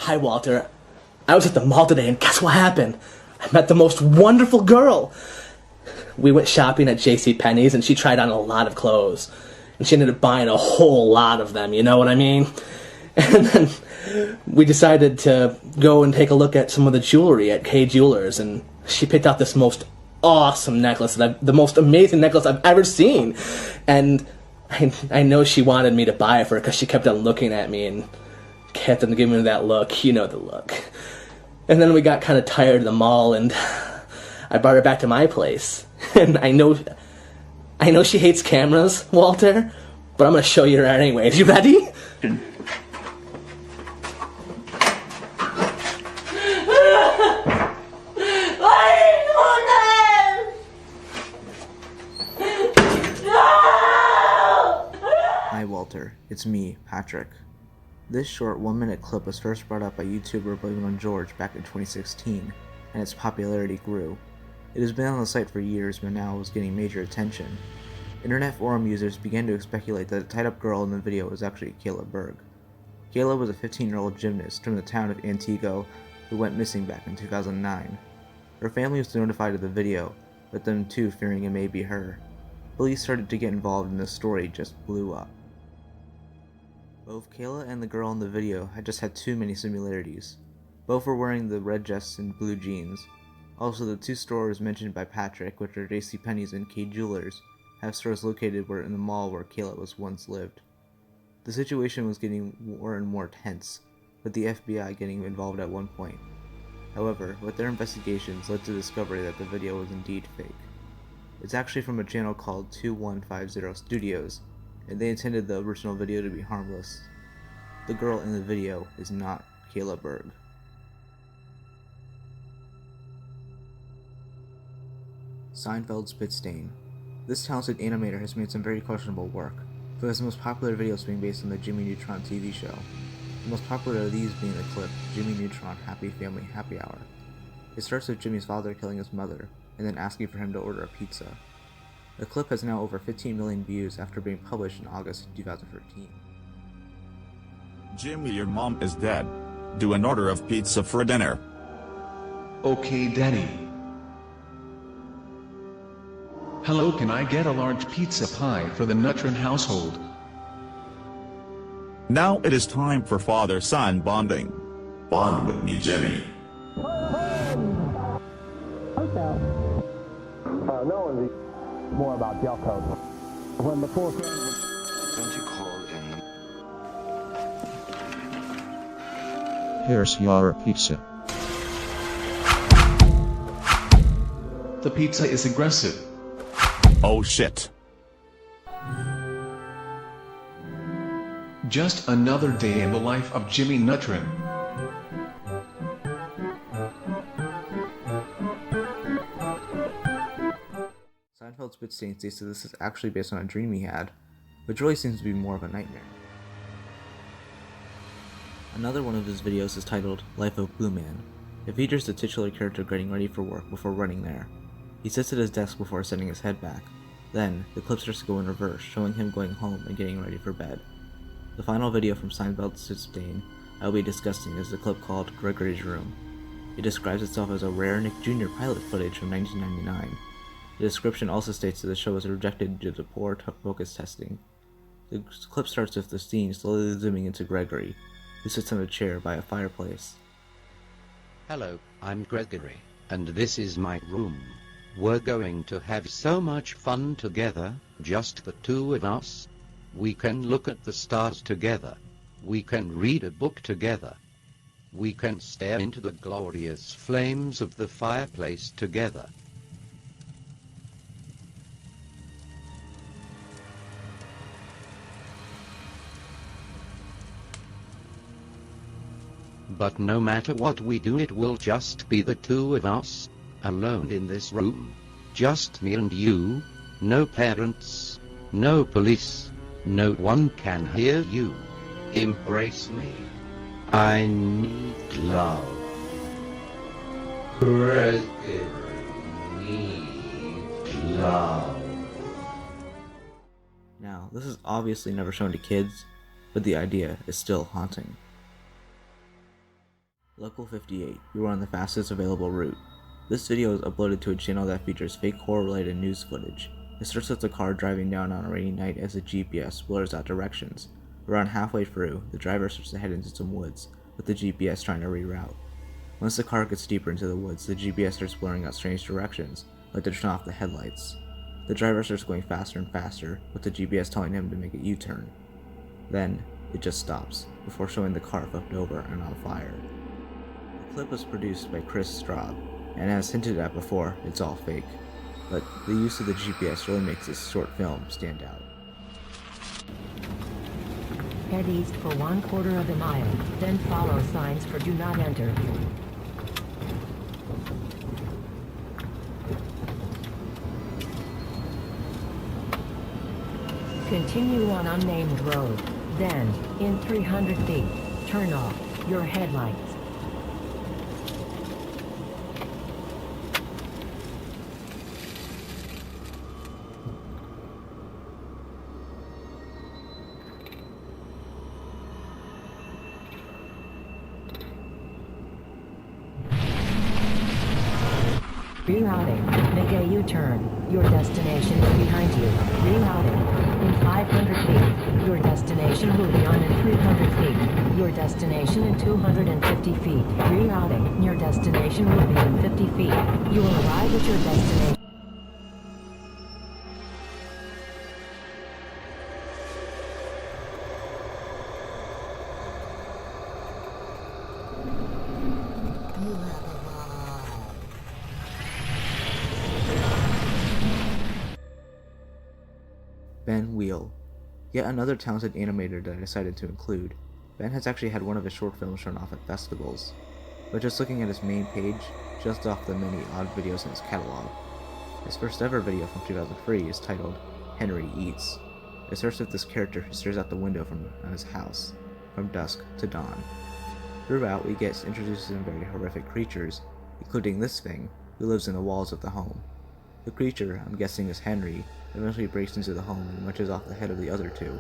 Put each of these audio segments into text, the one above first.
Hi, Walter. I was at the mall today, and guess what happened? I met the most wonderful girl. We went shopping at JCPenney's, and she tried on a lot of clothes. And she ended up buying a whole lot of them, you know what I mean? And then we decided to go and take a look at some of the jewelry at K Jewelers, and she picked out this most awesome necklace, the most amazing necklace I've ever seen. And I know she wanted me to buy it for her because she kept on looking at me and kept on giving me that look. You know the look. And then we got kind of tired of the mall, and I brought her back to my place. And I know she hates cameras, Walter, but I'm going to show you her anyways. You ready? Hi Walter, it's me, Patrick. This short 1-minute clip was first brought up by YouTuber Blame George back in 2016, and its popularity grew. It has been on the site for years, but now it was getting major attention. Internet forum users began to speculate that the tied-up girl in the video was actually Kayla Berg. Kayla was a 15-year-old gymnast from the town of Antigua who went missing back in 2009. Her family was notified of the video, with them too fearing it may be her. Police started to get involved and the story just blew up. Both Kayla and the girl in the video had just had too many similarities. Both were wearing the red dress and blue jeans. Also, the two stores mentioned by Patrick, which are JCPenney's and K Jewelers, have stores located in the mall where Kayla was once lived. The situation was getting more and more tense, with the FBI getting involved at one point. However, with their investigations led to the discovery that the video was indeed fake. It's actually from a channel called 2150 Studios, and they intended the original video to be harmless. The girl in the video is not Kayla Berg. Seinfeld Spits. This talented animator has made some very questionable work, with his most popular videos being based on the Jimmy Neutron TV show. The most popular of these being the clip, Jimmy Neutron Happy Family Happy Hour. It starts with Jimmy's father killing his mother, and then asking for him to order a pizza. The clip has now over 15 million views after being published in August 2013. Jimmy, your mom is dead. Do an order of pizza for dinner. Okay, Daddy. Hello, can I get a large pizza pie for the Neutron household? Now it is time for father-son bonding. Bond with me, Jimmy. No one more about gel code. When the fourth Don't you call any? Here's your pizza. The pizza is aggressive. Oh shit. Just another day in the life of Jimmy Neutron. Seinfeld Spits states that this is actually based on a dream he had, which really seems to be more of a nightmare. Another one of his videos is titled Life of Blue Man. It features the titular character getting ready for work before running there. He sits at his desk before setting his head back. Then, the clip starts to go in reverse, showing him going home and getting ready for bed. The final video from Seinfeld Spits I will be discussing is the clip called Gregory's Room. It describes itself as a rare Nick Jr. pilot footage from 1999. The description also states that the show was rejected due to poor focus testing. The clip starts with the scene slowly zooming into Gregory, who sits on a chair by a fireplace. Hello, I'm Gregory, and this is my room. We're going to have so much fun together, just the two of us. We can look at the stars together. We can read a book together. We can stare into the glorious flames of the fireplace together. But no matter what we do, it will just be the two of us, alone in this room. Just me and you, no parents, no police, no one can hear you. Embrace me. I need love. Gregory needs love. Now, this is obviously never shown to kids, but the idea is still haunting. Local 58, you are on the fastest available route. This video is uploaded to a channel that features fake horror-related news footage. It starts with the car driving down on a rainy night as the GPS blurs out directions. Around halfway through, the driver starts to head into some woods, with the GPS trying to reroute. Once the car gets deeper into the woods, the GPS starts blurring out strange directions, like to turn off the headlights. The driver starts going faster and faster, with the GPS telling him to make a U-turn. Then, it just stops, before showing the car flipped over and on fire. The clip was produced by Chris Straub, and as hinted at before, it's all fake. But the use of the GPS really makes this short film stand out. Head east for 1/4 of a mile, then follow signs for do not enter. Continue on unnamed road, then, in 300 feet, turn off your headlights. Rerouting. Make a U-turn. Your destination is behind you. Rerouting. In 500 feet. Your destination will be on in 300 feet. Your destination in 250 feet. Rerouting. Your destination will be in 50 feet. You will arrive at your destination. Ben Wheel. Yet another talented animator that I decided to include. Ben has actually had one of his short films shown off at festivals. But just looking at his main page, just off the many odd videos in his catalog. His first ever video from 2003 is titled Henry Eats. It starts with this character who stares out the window from his house, from dusk to dawn. Throughout, we get introduced to some very horrific creatures, including this thing, who lives in the walls of the home. The creature, I'm guessing is Henry, eventually breaks into the home and munches off the head of the other two.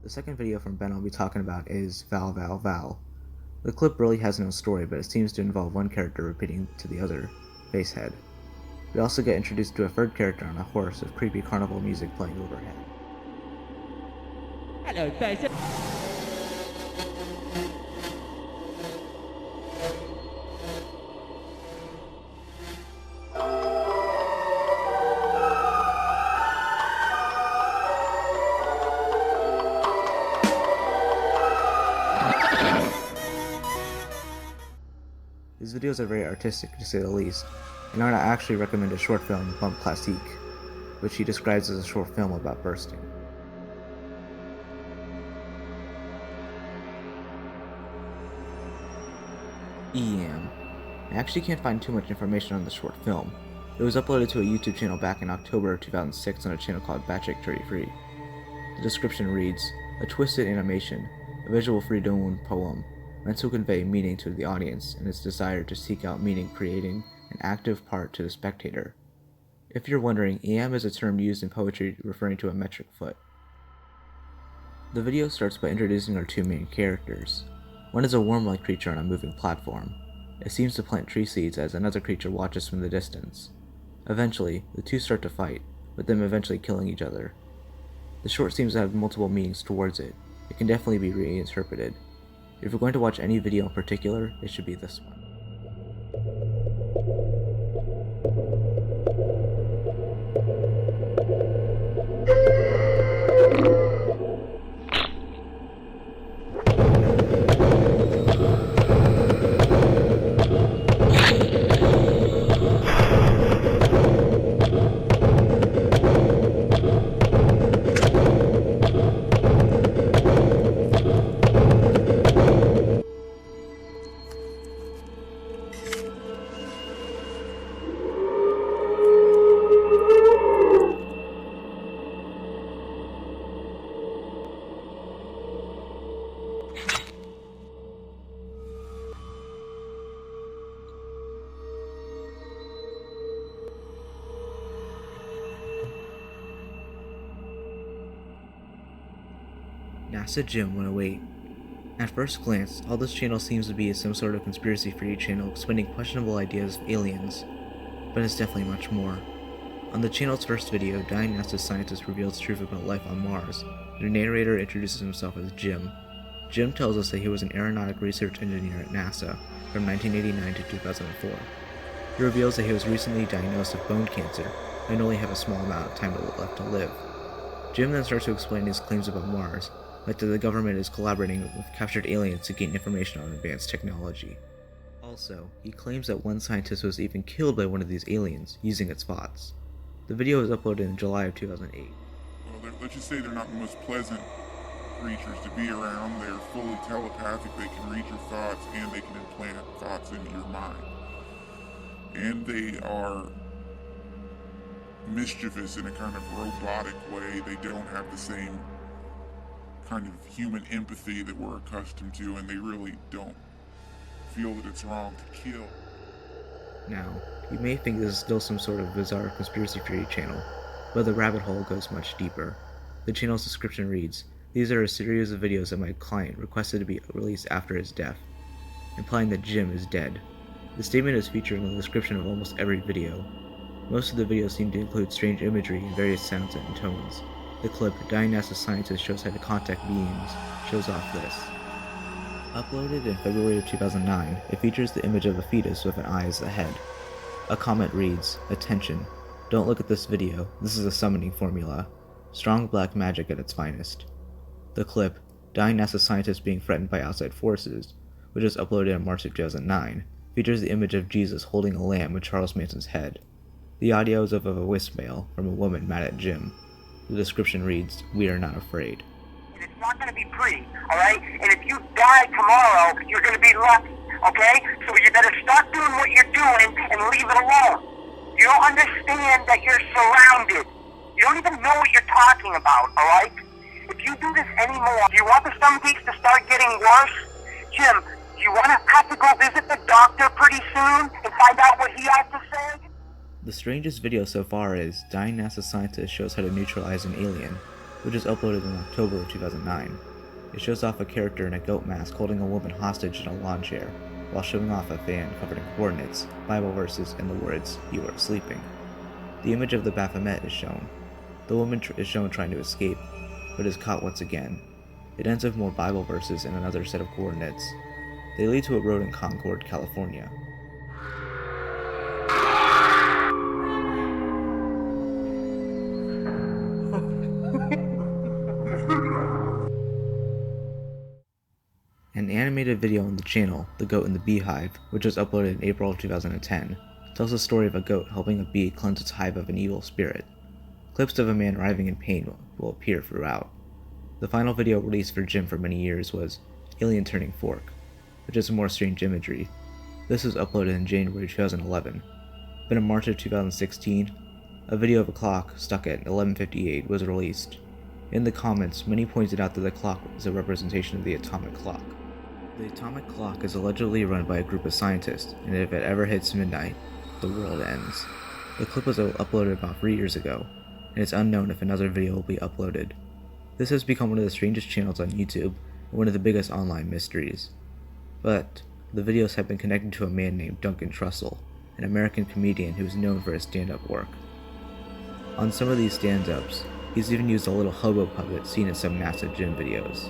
The second video from Ben I'll be talking about is Val Val Val. The clip really has no story, but it seems to involve one character repeating to the other, Facehead. We also get introduced to a third character on a horse with creepy carnival music playing overhead. Hello, Facehead. These videos are very artistic, to say the least, and I would actually recommend a short film called Plastique, which he describes as a short film about bursting. Iamb. I actually can't find too much information on the short film. It was uploaded to a YouTube channel back in October of 2006 on a channel called Batchick 33. The description reads, a twisted animation, a visual freedom poem, meant to convey meaning to the audience and its desire to seek out meaning, creating an active part to the spectator. If you're wondering, Iamb is a term used in poetry referring to a metric foot. The video starts by introducing our two main characters. One is a worm-like creature on a moving platform. It seems to plant tree seeds as another creature watches from the distance. Eventually, the two start to fight, with them eventually killing each other. The short seems to have multiple meanings towards it. It can definitely be reinterpreted. If you're going to watch any video in particular, it should be this one. NASA Gym 108. At first glance, all this channel seems to be is some sort of conspiracy theory channel explaining questionable ideas of aliens, but it's definitely much more. On the channel's first video, dying NASA scientist reveals truth about life on Mars. The narrator introduces himself as Jim. Jim tells us that he was an aeronautic research engineer at NASA from 1989 to 2004. He reveals that he was recently diagnosed with bone cancer and only have a small amount of time left to live. Jim then starts to explain his claims about Mars, like that the government is collaborating with captured aliens to gain information on advanced technology. Also, he claims that one scientist was even killed by one of these aliens, using its bots. The video was uploaded in July of 2008. Well, let's just say they're not the most pleasant creatures to be around. They're fully telepathic, they can read your thoughts, and they can implant thoughts into your mind. And they are mischievous in a kind of robotic way. They don't have the same kind of human empathy that we're accustomed to, and they really don't feel that it's wrong to kill. Now, you may think this is still some sort of bizarre conspiracy theory channel, but the rabbit hole goes much deeper. The channel's description reads, "These are a series of videos that my client requested to be released after his death," implying that Jim is dead. The statement is featured in the description of almost every video. Most of the videos seem to include strange imagery and various sounds and tones. The clip, Dying NASA Scientist Shows How to Contact Beings, shows off this. Uploaded in February of 2009, it features the image of a fetus with an eye as the head. A comment reads, "Attention, don't look at this video, this is a summoning formula. Strong black magic at its finest." The clip, Dying NASA Scientist Being Threatened by Outside Forces, which was uploaded in March of 2009, features the image of Jesus holding a lamb with Charles Manson's head. The audio is of a voicemail from a woman mad at Jim. The description reads, "We are not afraid." It's not going to be pretty, alright? And if you die tomorrow, you're going to be lucky, okay? So you better start doing what you're doing and leave it alone. You don't understand that you're surrounded. You don't even know what you're talking about, alright? If you do this anymore, do you want the stomach to start getting worse? Jim, do you want to have to go visit the doctor pretty soon and find out what he has to say? The strangest video so far is Dying NASA Scientist Shows How to Neutralize an Alien, which was uploaded in October of 2009. It shows off a character in a goat mask holding a woman hostage in a lawn chair, while showing off a fan covered in coordinates, Bible verses, and the words, "You are sleeping." The image of the Baphomet is shown. The woman is shown trying to escape, but is caught once again. It ends with more Bible verses and another set of coordinates. They lead to a road in Concord, California. An animated video on the channel, The Goat in the Beehive, which was uploaded in April of 2010, tells the story of a goat helping a bee cleanse its hive of an evil spirit. Clips of a man writhing in pain will appear throughout. The final video released for Jim for many years was Alien Turning Fork, which is more strange imagery. This was uploaded in January 2011, but in March of 2016, a video of a clock stuck at 11:58 was released. In the comments, many pointed out that the clock is a representation of the atomic clock. The atomic clock is allegedly run by a group of scientists, and if it ever hits midnight, the world ends. The clip was uploaded about 3 years ago, and it's unknown if another video will be uploaded. This has become one of the strangest channels on YouTube, and one of the biggest online mysteries. But the videos have been connected to a man named Duncan Trussell, an American comedian who is known for his stand-up work. On some of these stand-ups, he's even used a little hobo puppet seen in some NASA Gym videos.